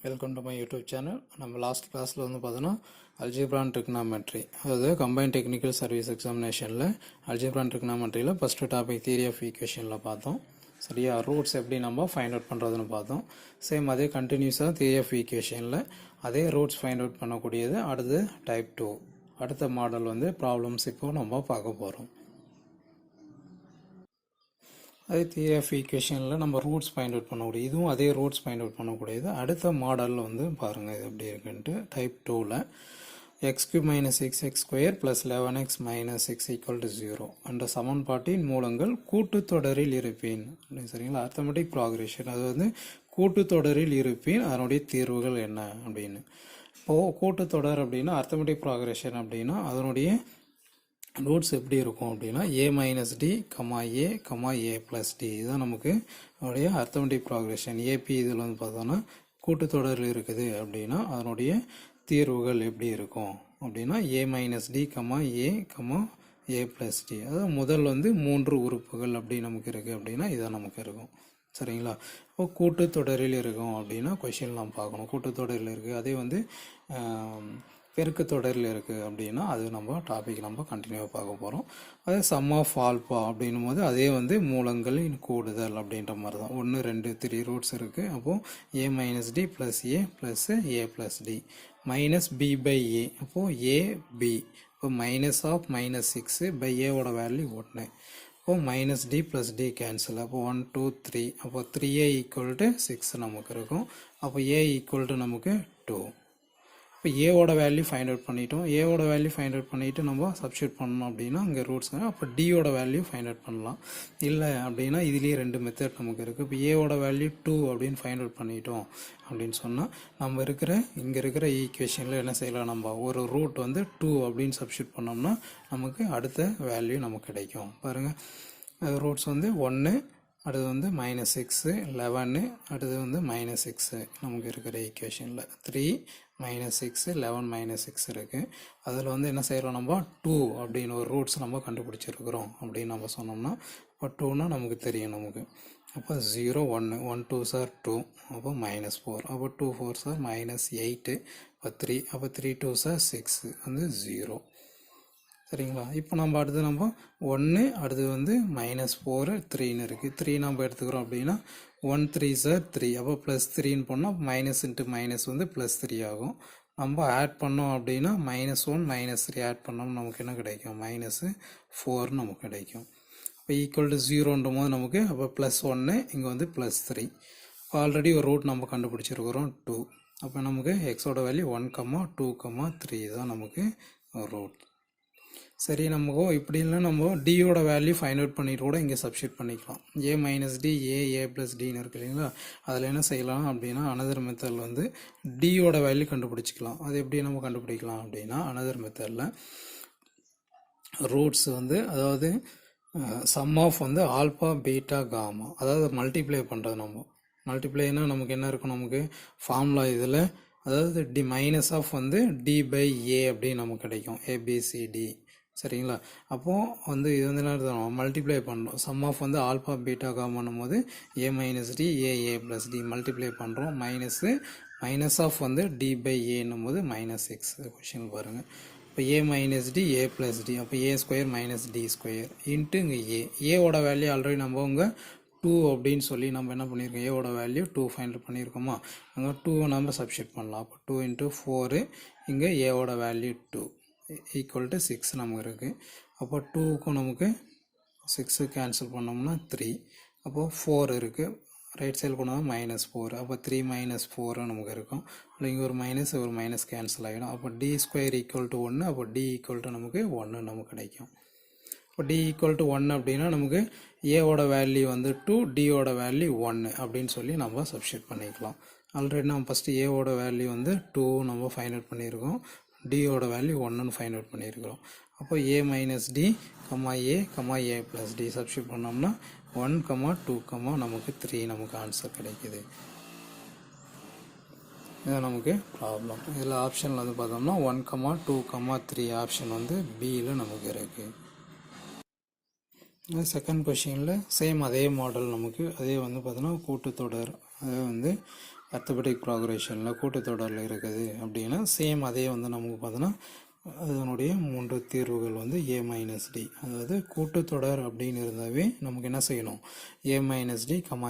Welcome to my YouTube channel. நம்ம last கிளாஸில் வந்து பார்த்தோன்னா அல்ஜிப்ரா அண்ட் ட்ரிக்னாமெட்ரி, அதாவது கம்பைன்ட் டெக்னிக்கல் சர்வீஸ் எக்ஸாமினேஷனில் அல்ஜிப்ரா அண்ட் ட்ரிக்னாமெட்ரியில் ஃபஸ்ட்டு டாபிக் தியரி ஆஃப் ஈக்குவேஷனில் பார்த்தோம். சரியா, ரூட்ஸ் எப்படி நம்ம ஃபைண்ட் அவுட் பண்ணுறதுன்னு பார்த்தோம். சேம் அதே கண்டினியூஸாக தியரி ஆஃப் ஈக்குவேஷனில் அதே ரூட்ஸ் ஃபைண்ட் அவுட் பண்ணக்கூடியது அடுத்து டைப் 2 அடுத்த மாடல் வந்து ப்ராப்ளம்ஸ் இப்போ நம்ம பார்க்க போகிறோம். அதே தியரி ஆஃப் ஈக்குவேஷனில் நம்ம ரூட்ஸ் ஃபைண்ட் அவுட் பண்ணக்கூடியது, இதுவும் அதே ரூட்ஸ் ஃபைண்ட் அவுட் பண்ணக்கூடியது அடுத்த மாடலில் வந்து பாருங்கள் இது எப்படி இருக்குன்ட்டு. டைப் 2ல் x³ - 6x² + 11x - 6 = 0 என்ற சமன்பாட்டின் மூலங்கள் கூட்டுத்தொடரில் இருப்பின். சரிங்களா, அர்த்தமெட்டிக் ப்ராக்ரெஷன், அது வந்து கூட்டுத்தொடரில் இருப்பின் அதனுடைய தீர்வுகள் என்ன அப்படின்னு. இப்போது கூட்டுத்தொடர் அப்படின்னா அர்த்தமெட்டிக் ப்ராக்ரெஷன் அப்படின்னா அதனுடைய ரூட்ஸ் எப்படி இருக்கும் அப்படின்னா a - d, a, a + d இதுதான் நமக்கு அதனுடைய அர்த்தமெட்டிக் ப்ராக்ரெஷன். ஏபி இதில் வந்து பார்த்தோன்னா கூட்டுத்தொடரில் இருக்குது அப்படின்னா அதனுடைய தீர்வுகள் எப்படி இருக்கும் அப்படின்னா a - d, a, a + d. அதாவது முதல் வந்து 3 உறுப்புகள் அப்படி நமக்கு இருக்குது அப்படின்னா இதான் நமக்கு இருக்கும். சரிங்களா, இப்போ கூட்டுத்தொடரில் இருக்கும் அப்படின்னா கொஷின் நாம் பார்க்கணும். கூட்டுத்தொடரில் இருக்குது, அதே வந்து பெருக்கு தொடரில் இருக்குது அப்படின்னா அது நம்ம டாபிக் நம்ம கண்டினியூவாக பார்க்க போகிறோம். அதே சம் ஆஃப் ஆல்பா அப்படின்னும் போது அதே வந்து மூலங்களின் கூடுதல் அப்படின்ற மாதிரி தான். 1 2 3 ரூட்ஸ் இருக்குது. அப்போது a - d + a + a + d -b/a. அப்போது a b, இப்போ -6 / a வேல்யூ 1. அப்போது -d + d கேன்சல். அப்போ 1 2 3, அப்போ 3a = 6 நமக்கு இருக்கும். அப்போ a = நமக்கு 2. இப்போ ஏவோட வேல்யூ ஃபைண்ட் அவுட் பண்ணிட்டோம். ஏவோட வேல்யூ ஃபைண்ட் அவுட் பண்ணிவிட்டு நம்ம சப்ஸ்டியூட் பண்ணோம் அப்படின்னா இங்கே ரூட்ஸ். அப்போ டியோட வேல்யூ ஃபைண்ட் அவுட் பண்ணலாம். இல்லை அப்படின்னா இதுலேயே 2 மெத்தட் நமக்கு இருக்குது. இப்போ ஏவோட வேல்யூ 2 அப்படின்னு ஃபைண்ட் அவுட் பண்ணிட்டோம் அப்படின்னு சொன்னால் நம்ம இங்கே இருக்கிற ஈக்குவேஷனில் என்ன செய்யலாம், நம்ம ஒரு ரூட் வந்து 2 அப்படின்னு சப்ஸ்டியூட் பண்ணோம்னா நமக்கு அடுத்த வேல்யூ நமக்கு கிடைக்கும். பாருங்கள், ரூட்ஸ் வந்து 1, அடுத்து வந்து -6, 11, அடுத்து வந்து -6 நமக்கு இருக்கிற ஈக்குவேஷனில் 3 -6 11 -6 இருக்குது. அதில் வந்து என்ன செய்கிறோம், நம்ம 2 அப்படின்னு ஒரு ரூட்ஸ் நம்ம கண்டுபிடிச்சிருக்கிறோம் அப்படின்னு நம்ம சொன்னோம்னா இப்போ 2னா நமக்கு தெரியும் நமக்கு. அப்போ 0 1 1 2s are 2, அப்போ -4, அப்போ 2 4s are -8, அப்போ 3, அப்போ 3 2s are 6 வந்து 0. சரிங்களா, இப்போ நம்ம அடுத்து நம்ம 1, அடுத்து வந்து -4 3ன்னு இருக்குது. 3 நம்ம எடுத்துக்கிறோம் அப்படின்னா 1 3s are 3, அப்போ +3ன்னு போனால் மைனஸ் இன்ட்டு மைனஸ் வந்து +3 ஆகும். நம்ம ஆட் பண்ணோம் அப்படின்னா -1 -3 ஆட் பண்ணோம் நமக்கு என்ன கிடைக்கும், -4 நமக்கு கிடைக்கும். இப்போ =0ன்ற போது நமக்கு அப்போ +1 இங்கே வந்து +3. இப்போ ஆல்ரெடி ஒரு ரூட் நம்ம கண்டுபிடிச்சிருக்கிறோம் 2. அப்போ நமக்கு எக்ஸோட வேல்யூ 1 2 3 தான் நமக்கு ரூட். சரி, நமக்கு இப்படி இல்லை நம்ம டியோட வேல்யூ ஃபைண்ட் அவுட் பண்ணிட்டு கூட இங்கே சப்ஸ்டியூட் பண்ணிக்கலாம். a - d, a + dன்னு இருக்கு இல்லைங்களா, அதில் என்ன செய்யலாம் அப்படின்னா அனதர் மெத்தடில் வந்து டியோட வேல்யூ கண்டுபிடிச்சிக்கலாம். அது எப்படி நம்ம கண்டுபிடிக்கலாம் அப்படின்னா அனதர் மெத்தடில் ரூட்ஸ் வந்து, அதாவது சம் ஆஃப் வந்து ஆல்பா பீட்டா காமா, அதாவது மல்டிப்ளை பண்ணுறது. நம்ம மல்டிப்ளைனா நமக்கு என்ன இருக்கும், நமக்கு ஃபார்முலா இதில் அதாவது மைனஸ் ஆஃப் வந்து d/a அப்படின்னு நமக்கு கிடைக்கும், ABCD. சரிங்களா, அப்போது வந்து இது வந்து என்ன மல்டிப்ளை பண்ணுறோம். சம் ஆஃப் வந்து ஆல்பா பீட்டா காமானும் போது a - d, a + d multiply பண்ணுறோம். மைனஸ் ஆஃப் வந்து d/aன்னும் போது -6. கொஷின் பாருங்கள், இப்போ a - d, a + d, அப்போ a² - d² இன்ட்டு இங்கே ஏவோட வேல்யூ ஆல்ரெடி நம்ம இங்கே 2 அப்படின்னு சொல்லி நம்ம என்ன பண்ணியிருக்கோம், ஏவோட வேல்யூ 2 ஃபைண்ட் பண்ணியிருக்கோமா, அங்கே 2 நம்ம சப்ஸ்டியூட் பண்ணலாம். அப்போ 2 × 4, இங்கே ஏவோட வேல்யூ 2 = 6 நமக்கு இருக்குது. அப்போ 2க்கும் நமக்கு 6 கேன்சல் பண்ணோம்னா 3, அப்போது 4 இருக்குது. ரைட் சைடில் கொண்டு வந்தால் -4, அப்போ 3 - 4 நமக்கு இருக்கும். இல்லை இங்கே ஒரு மைனஸ் கேன்சல் ஆகிடும். அப்போ d² = 1, அப்போ d = நமக்கு 1 நமக்கு கிடைக்கும். இப்போ d = 1 அப்படின்னா நமக்கு ஏவோட வேல்யூ வந்து 2, டியோட வேல்யூ 1 அப்படின்னு சொல்லி நம்ம சப்ஸ்டியூட் பண்ணிக்கலாம். ஆல்ரெடி நம்ம ஃபஸ்ட்டு ஏவோட வேல்யூ வந்து 2 நம்ம ஃபைண்ட் அவுட் பண்ணியிருக்கோம், டியோட வேல்யூ 1ன்னு ஃபைண்ட் அவுட் பண்ணியிருக்கிறோம். அப்போ a - d, a + d substitute பண்ணோம்னா 1 2 நமக்கு 3 நமக்கு ஆன்சர் கிடைக்குது. இதுதான் நமக்கு ப்ராப்ளம். இதில் ஆப்ஷனில் வந்து பார்த்தோம்னா 1 2 3 ஆப்ஷன் வந்து பியில் நமக்கு இருக்குது. செகண்ட் கொஷினில் சேம் அதே மாடல் நமக்கு, அதே வந்து பார்த்தோன்னா கூட்டுத்தொடர், அது வந்து அர்த்தபெட்டிக் ப்ராக்ரேஷனில் கூட்டுத்தொடரில் இருக்குது அப்படின்னா சேம் அதே வந்து நமக்கு பார்த்தோன்னா அதனுடைய 3 தீர்வுகள் வந்து a மைனஸ் டி. அதாவது கூட்டுத்தொடர் அப்படின்னு இருந்தாவே நமக்கு என்ன செய்யணும், a minus d comma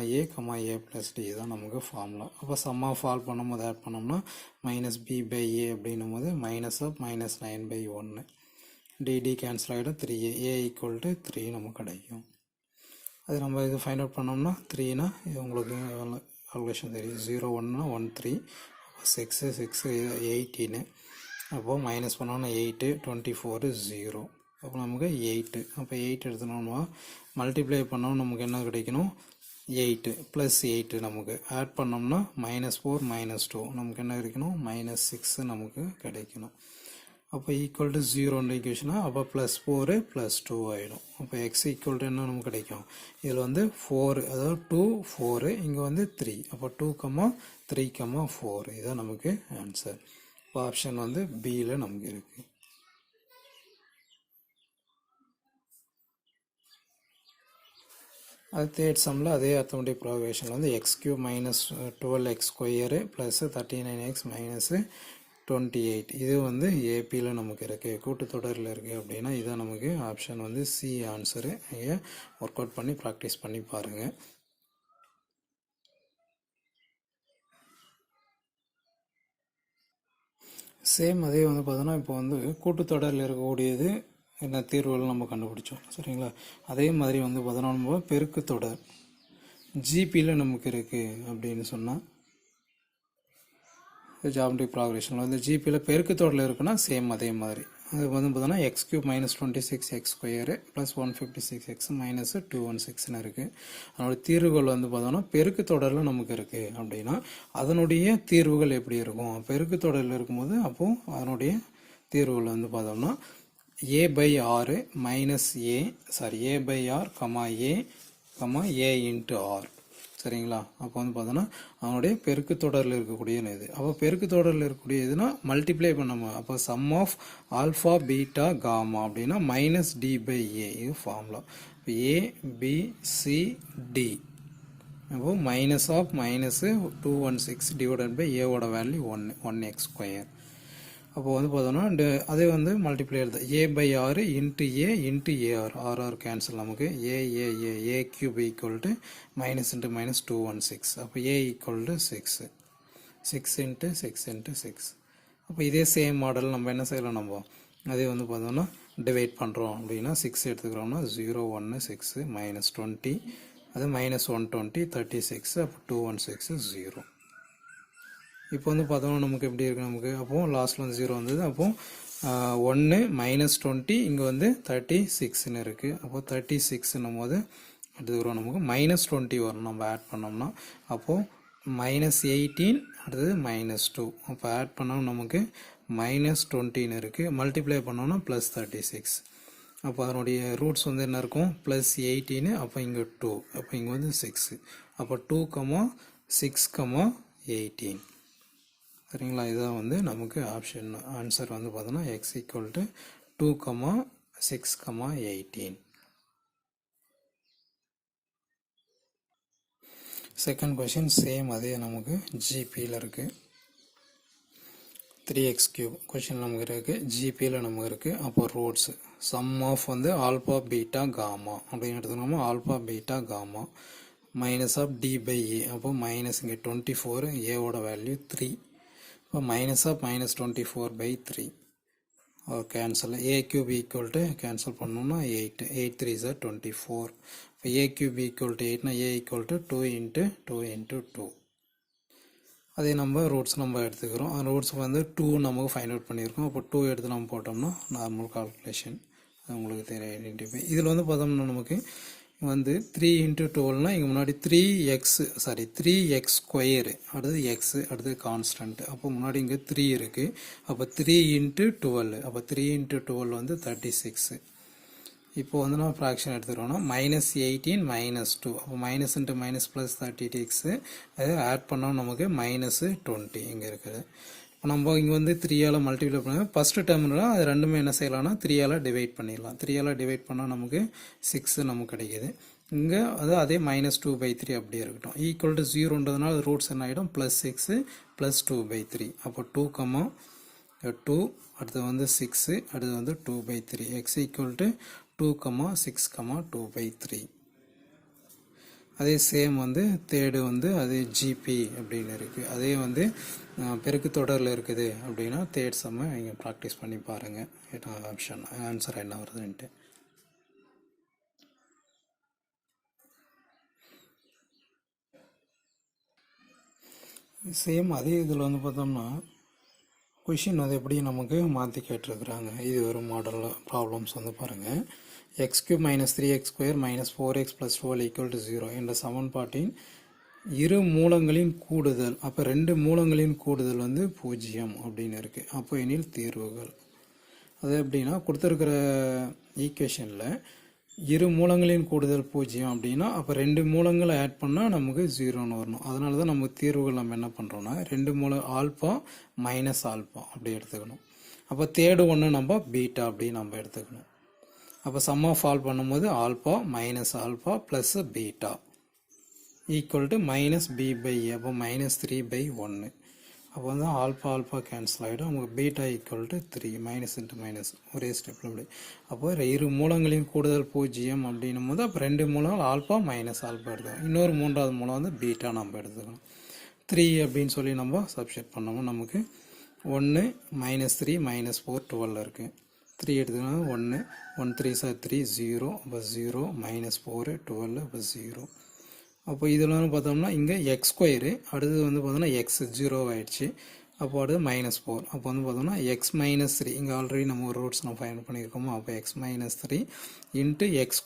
a plus d தான் நமக்கு ஃபார்முலா. அப்போ சம்மா ஃபால் பண்ணும்போது ஆட் பண்ணோம்னா மைனஸ் பி பை ஏ அப்படின்னும் போது minus of minus 9/1 d cancel ஆகிடும். 3a ஈக்குவல் டு 3 நமக்கு கிடைக்கும். அது நம்ம இது ஃபைண்ட் அவுட் பண்ணோம்னா 3னா இது உங்களுக்கு கால்குலேஷன் தெரியும். 0 1னா 1 3 6 6 18. அப்போது மைனஸ் பண்ணோன்னா 8 24 0. அப்போ நமக்கு 8. அப்போ 8 எடுத்துனோம்னா மல்டிப்ளை பண்ணோம் நமக்கு என்ன கிடைக்கணும், 8 ப்ளஸ் 8 நமக்கு ஆட் பண்ணோம்னா -4 -2 நமக்கு என்ன கிடைக்கணும், -6 நமக்கு கிடைக்கணும். அப்போ ஈக்குவல் டு 0 ஈக்குவேஷனா அப்போ +4 +2 ஆகிடும். அப்போ எக்ஸ் ஈக்குவல் டு என்ன நமக்கு கிடைக்கும், இதில் வந்து 4 அதாவது 2 4 இங்கே வந்து 3. அப்போ 2, 3, 4 இதுதான் நமக்கு ஆன்சர். இப்போ ஆப்ஷன் வந்து பியில் நமக்கு இருக்குது. அது தேர்ட் சம்மில் அதே அர்த்தமெட்டிக் ப்ராக்ரேஷனில் வந்து x³ - 12x² ப்ளஸ் 39x - 28 இது வந்து ஏபியில் நமக்கு இருக்குது, கூட்டுத்தொடரில் இருக்குது அப்படின்னா இதான் நமக்கு ஆப்ஷன் வந்து சி ஆன்சரு. நீங்கள் ஒர்க் அவுட் பண்ணி ப்ராக்டிஸ் பண்ணி பாருங்கள். சேம் அதே வந்து பார்த்தோன்னா இப்போ வந்து கூட்டுத்தொடரில் இருக்கக்கூடியது என்ன தீர்வுகள் நம்ம கண்டுபிடிச்சோம் சரிங்களா. அதே மாதிரி வந்து பார்த்தோன்னா நம்ம பெருக்குத்தொடர் ஜிபியில் நமக்கு இருக்குது அப்படின்னு சொன்னால் ஜாமெட்ரிக் ப்ராக்ரேஷனில் வந்து ஜிபியில் பெருக்குத்தொடரில் இருக்குன்னா சேம் அதே மாதிரி அது வந்து பார்த்தோன்னா x³ - 26x² ப்ளஸ் 156x - 216 இருக்குது. அதனுடைய தீர்வுகள் வந்து பார்த்தோன்னா பெருக்குத்தொடரில் நமக்கு இருக்குது அப்படின்னா அதனுடைய தீர்வுகள் எப்படி இருக்கும், பெருக்குத்தொடரில் இருக்கும்போது அப்போது அதனுடைய தீர்வுகள் வந்து பார்த்தோம்னா a/r minus a/r a into R சரிங்களா. அப்போ வந்து பார்த்தோன்னா அவனுடைய பெருக்கு தொடரில் இருக்கக்கூடிய இது. அப்போ பெருக்கு தொடரில் இருக்கக்கூடிய இதுனா மல்டிப்ளை பண்ணோம். அப்போ sum of alpha beta gamma அப்படின்னா -d/a இது ஃபார்முலா. இப்போ ABCD அப்போ மைனஸ் ஆஃப் -216 டிவைடட் பை ஏவோட வேல்யூ 1x². அப்போ வந்து பார்த்தோன்னா அதே வந்து மல்டிப்ளை எழுது a/r into a into AR RR cancel நமக்கு a³ equal to minus into -216. அப்போ a equal to 6 into 6 into 6. அப்போ இதே சேம் மாடல் நம்ம என்ன செய்யலாம், நம்ம அதே வந்து பார்த்தோன்னா டிவைட் பண்ணுறோம் அப்படின்னா 6 எடுத்துக்கிறோம்னா 0 1 6 -20 அது -120 36 அப்போ 216 0. இப்போ வந்து பார்த்தோம்னா நமக்கு எப்படி இருக்குது, நமக்கு அப்போது லாஸ்ட்டில் வந்து 0 வந்தது. அப்போது 1 -20 இங்கே வந்து 36ன்னு இருக்குது. அப்போது 36ன்னும் போது அடுத்து நமக்கு -20 வரும் நம்ம ஆட் பண்ணோம்னா. அப்போது -18 அடுத்தது -2 அப்போ ஆட் பண்ணோம் நமக்கு -20ன்னு இருக்குது. மல்டிப்ளை பண்ணோம்னா +36. அப்போ அதனுடைய ரூட்ஸ் வந்து என்ன இருக்கும், +18 அப்போ இங்கே 2 அப்போ இங்கே வந்து 6 அப்போ 2, 6, 18 சரிங்களா. இதுதான் வந்து நமக்கு ஆப்ஷன் ஆன்சர் வந்து பார்த்தோன்னா x equal to 2, 6, 18. Second question same அதே நமக்கு ஜிபியில் இருக்குது. 3x³ கொஷின் நமக்கு இருக்குது, ஜிபியில் நமக்கு இருக்குது. அப்போ ரூட்ஸ் சம் ஆஃப் வந்து ஆல்பா பீட்டா காமா அப்படின்னு எடுத்துக்கோமா. Alpha beta gamma minus of d/a அப்போ மைனஸ் இங்கே 24 ஏவோட வேல்யூ 3. இப்போ minus of -24/3 cancel a³ equal to cancel பண்ணோம்னா 8 8 3 is 24. இப்போ a³ ஈக்குவல் டு 8னா a equal to 2 into 2 into 2. அதே நம்ம ரூட்ஸ் நம்ம எடுத்துக்கிறோம். ரூட்ஸ் வந்து 2 நமக்கு ஃபைண்ட் அவுட் பண்ணியிருக்கோம். அப்போ 2 எடுத்து நம்ம போட்டோம்னா நார்மல் கால்குலேஷன் உங்களுக்கு தெரியும் ஐடென்டிஃபை. இதில் வந்து பார்த்தோம்னா நமக்கு வந்து 3 இன்ட்டு 12னா இங்கே முன்னாடி 3x² அடுத்தது x அடுத்தது கான்ஸ்டன்ட். அப்போ முன்னாடி இங்கே 3 இருக்குது. அப்போ 3 இன்ட்டு 12 அப்போ 3 இன்ட்டு 12 வந்து 36. இப்போ வந்து நம்ம ஃப்ராக்ஷன் எடுத்துக்கிறோம்னா -18 -2 அப்போ மைனஸ் இன்ட்டு மைனஸ் ப்ளஸ் 36 அது ஆட் பண்ணோம் நமக்கு -20 இங்கே இருக்குது. இப்போ நம்ம இங்கே வந்து 3ஆல் மல்டிப்ளை பண்ண ஃபஸ்ட்டு டேர்ம்னால் அது ரெண்டுமே என்ன செய்யலாம்னா 3ஆல் டிவைட் பண்ணிடலாம். 3ஆல் டிவைட் பண்ணால் நமக்கு 6 நமக்கு கிடைக்கிது. இங்கே அதே -2/3 அப்படியே இருக்கட்டும். ஈக்குவல் டு 0ன்றதுனால ரூட்ஸ் என்ன ஆகிடும், +6 + 2/3. அப்போ 2, 2 அடுத்து வந்து 6 அடுத்து வந்து 2/3. x = 2, 6, 2/3. அதே சேம் வந்து தேர்டு வந்து அதே ஜிபி அப்படின்னு இருக்குது. அதே வந்து பெருக்கு தொடரில் இருக்குது அப்படின்னா தேர்ட் சம்மை நீங்கள் ப்ராக்டிஸ் பண்ணி பாருங்கள். ஆப்ஷன் ஆன்சர் என்ன வருதுன்ட்டு. சேம் அதே இதில் வந்து பார்த்தோம்னா கொஷின் வந்து எப்படி நமக்கு மாற்றி கேட்டிருக்கிறாங்க. இது ஒரு மாடலில் ப்ராப்ளம்ஸ் வந்து பாருங்கள். x³ - 3x² - 4x + 12 = 0 என்ற சமன்பாட்டின் இரு மூலங்களின் கூடுதல். அப்போ ரெண்டு மூலங்களின் கூடுதல் வந்து 0 அப்படின்னு இருக்குது. அப்போ எனில் தீர்வுகள். அது எப்படின்னா கொடுத்துருக்கிற ஈக்குவேஷனில் இரு மூலங்களின் கூடுதல் 0 அப்படின்னா அப்போ ரெண்டு மூலங்களை ஆட் பண்ணால் நமக்கு 0ன்னு வரணும். அதனால தான் நம்ம தீர்வுகள் நம்ம என்ன பண்ணுறோன்னா ரெண்டு மூலம் ஆல்பா மைனஸ் ஆல்பா அப்படி எடுத்துக்கணும். அப்போ தேர்டு ஒன்று நம்ம பீட்டா அப்படி நம்ம எடுத்துக்கணும். அப்போ சம் ஆஃப் ஆல் பண்ணும்போது alpha minus alpha plus beta equal to -b/a. அப்போ -3/1. அப்போ வந்து ஆல்பா ஆல்பா கேன்சல் ஆகிடும். நமக்கு பீட்டா ஈக்குவல் டு 3 -× ஒரே ஸ்டெப்பில் அப்படி. அப்போ இரு மூலங்களின் கூடுதல் 0 அப்படின்னும் போது அப்போ ரெண்டு மூலங்கள் ஆல்பா மைனஸ் ஆல்பா எடுத்துக்கணும். இன்னொரு மூன்றாவது மூலம் வந்து பீட்டா நம்ம எடுத்துக்கணும். 3 அப்படின்னு சொல்லி நம்ம சப்ஸ்டிட் பண்ணோம். நமக்கு 1 -3 -4 12 இருக்குது. 3 எடுத்துக்கணும். 1 1 3 3 0 அப்போ 0 -4 12 அப்போ 0. அப்போ இதில் வந்து பார்த்தோம்னா இங்கே x² அடுத்தது வந்து பார்த்தோம்னா x 0 ஆகிடுச்சு. அப்போ அடுத்து -4. அப்போ வந்து பார்த்தோம்னா x - 3 இங்கே ஆல்ரெடி நம்ம ஒரு ரூட்ஸ் நம்ம ஃபைண்ட் பண்ணியிருக்கோமோ. அப்போ x - 3 × x²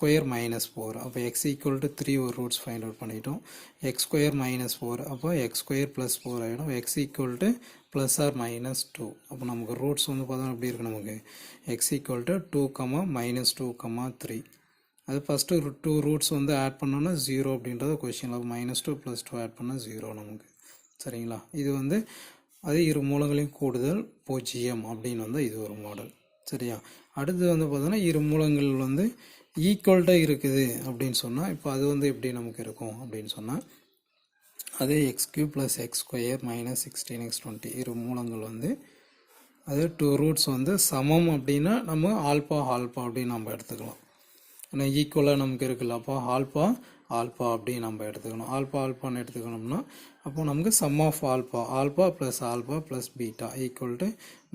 - 4. அப்போ x = 3 ஒரு ரூட்ஸ் ஃபைண்ட் அவுட் பண்ணிட்டோம். x² - 4 அப்போ x² + 4 ஆகிடும். x = +or -2. அப்போ நமக்கு ரூட்ஸ் வந்து பார்த்தோம்னா எப்படி இருக்குது நமக்கு x = 2, -2, 3. அது ஃபஸ்ட்டு 2 ரூட்ஸ் வந்து ஆட் பண்ணோன்னா 0 அப்படின்றத கொஷின். அப்போ -2 + 2 ஆட் பண்ணால் 0 நமக்கு. சரிங்களா? இது வந்து அது இரு மூலங்களையும் கூடுதல் 0 அப்படின்னு வந்து இது ஒரு மாடல். சரியா? அடுத்து வந்து பார்த்தோன்னா இரு மூலங்கள் வந்து ஈக்குவல்ட்டாக இருக்குது அப்படின்னு சொன்னால் இப்போ அது வந்து எப்படி நமக்கு இருக்கும் அப்படின்னு சொன்னால் அதே x³ + x² - 16x 20 இரு மூலங்கள் வந்து அது 2 ரூட்ஸ் வந்து சமம் அப்படின்னா நம்ம ஆல்பா ஆல்பா அப்படின்னு நம்ம எடுத்துக்கலாம். ஏன்னா ஈக்குவலாக நமக்கு இருக்குல்ல. அப்போ ஆல்பா ஆல்பா அப்படின்னு நம்ம எடுத்துக்கணும். ஆல்பா ஆல்பான்னு எடுத்துக்கணும்னா அப்போ நமக்கு sum of alpha alpha plus alpha plus beta equal to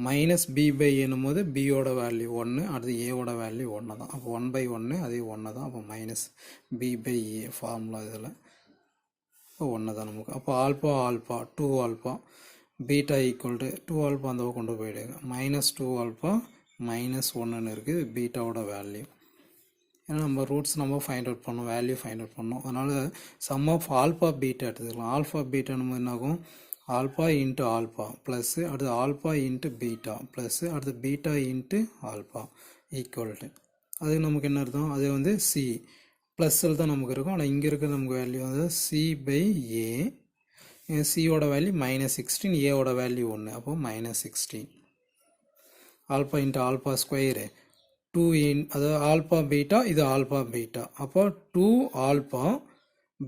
-b/a என்னும் போது பியோட வேல்யூ 1 அடுத்து ஏவோட வேல்யூ 1 தான். அப்போ 1/1 அதே 1 தான். அப்போ -b/a ஃபார்முலா இதில் இப்போ 1 தான் நமக்கு. அப்போ alpha alpha 2 alpha beta equal to 2 alpha அந்த கொண்டு போயிடுங்க. -2 ஆல்பா -1ன்னு இருக்குது பீட்டாவோட வேல்யூ. ஏன்னா நம்ம ரூட்ஸ் நம்ம ஃபைண்ட் அவுட் பண்ணோம், வேல்யூ ஃபைண்ட் அவுட் பண்ணோம். அதனால் சம் ஆஃப் ஆல்பா பீட்டா எடுத்துக்கலாம். ஆல்பா பீட்டா நம்ம என்னாகும் ஆல்பா இன்ட்டு ஆல்பா ப்ளஸ் அடுத்து ஆல்பா இன்ட்டு பீட்டா ப்ளஸ் அடுத்து beta into alpha equal to அது நமக்கு என்ன அர்த்தம், அது வந்து சி ப்ளஸ்ஸில் தான் நமக்கு இருக்கும். ஆனால் இங்கே இருக்கிற நமக்கு வேல்யூ வந்து c/a. சியோட வேல்யூ -16 ஏவோட வேல்யூ 1 அப்போ -16 ஆல்பா இன்ட்டு ஆல்பா ஸ்கொயரு 2 அதாவது ஆல்பா பீட்டா இது ஆல்பா பீட்டா. அப்போ 2 ஆல்பா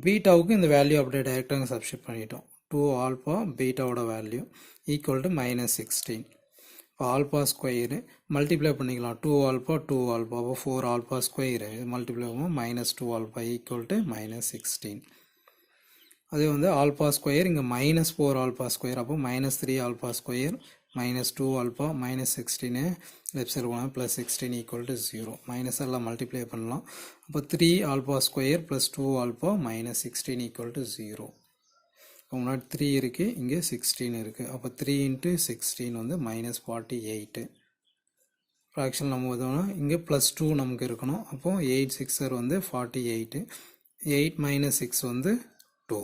பீட்டாவுக்கு இந்த வேல்யூ அப்படியே டைரெக்டாக சப்ஸ்டிட் பண்ணிட்டோம். 2 ஆல்பா பீட்டாவோட வேல்யூ ஈக்குவல் டு -16. இப்போ ஆல்பா ஸ்கொயரு மல்டிப்ளை பண்ணிக்கலாம். 2 ஆல்பா 2 ஆல்பா அப்போ 4 ஆல்பா ஸ்கொயரு மல்டிப்ளை பண்ணுவோம் -2 ஆல்பா ஈக்குவல் டு -16. அதே வந்து ஆல்பா ஸ்கொயர் இங்கே -4 ஆல்பா ஸ்கொயர் அப்போ -3 alpha square -2 alpha -16 left side போனால் +16 ஈக்குவல் டு 0. மைனஸ் எல்லாம் மல்டிப்ளை பண்ணலாம். அப்போ 3 alpha square +2 alpha -16 equal to 0. முன்னாடி 3 இருக்குது, இங்கே 16 இருக்குது. அப்போ 3 × 16 வந்து -48. ஃப்ராக்ஷன் நம்ம பார்த்தோம்னா இங்கே +2 நமக்கு இருக்கணும். அப்போ 8 6 வந்து 48. 8 - 6 வந்து 2.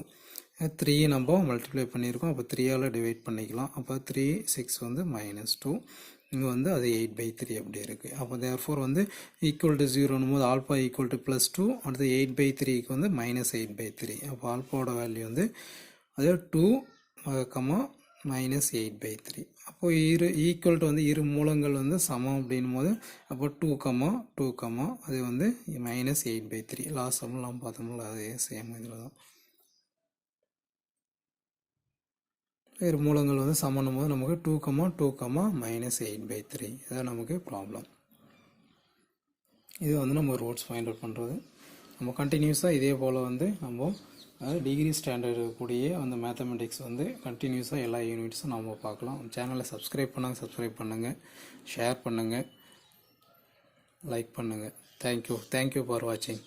3 நம்ம மல்டிப்ளை பண்ணியிருக்கோம். அப்போ 3ஆல் டிவைட் பண்ணிக்கலாம். அப்போ 3 6 வந்து -2. இங்கே வந்து அது 8/3 அப்படி இருக்குது. அப்போ தேர்ஃபோர் வந்து ஈக்குவல் டு 0ன்னும் போது ஆல்பா ஈக்குவல் டு +2 அடுத்து 8/3க்கு வந்து -8/3. அப்போ ஆல்பாவோட வேல்யூ வந்து அது 2, மைனஸ் 8/3. அப்போது ஈக்குவல் டு வந்து இரு மூலங்கள் வந்து சமம் அப்படின்னும் போது அப்போ 2, அது வந்து மைனஸ் 8/3. லாஸ்ட் சம்லாம் பார்த்தோம்ல அதே சேம் இதில் தான். இரு மூலங்கள் வந்து சமன்னும் போது நமக்கு 2, மைனஸ் 8/3 இதான் நமக்கு ப்ராப்ளம். இது வந்து நம்ம ரூட்ஸ் ஃபைண்ட் அவுட் பண்ணுறது. நம்ம கண்டினியூஸாக இதே போல் வந்து நம்ம டிகிரி ஸ்டாண்டர்டு கூடிய அந்த மேத்தமெட்டிக்ஸ் வந்து கண்டினியூஸாக எல்லா யூனிட்ஸும் நம்ம பார்க்கலாம். சேனலை சப்ஸ்கிரைப் பண்ணுங்கள், ஷேர் பண்ணுங்கள், லைக் பண்ணுங்கள். தேங்க்யூ ஃபார் வாட்சிங்.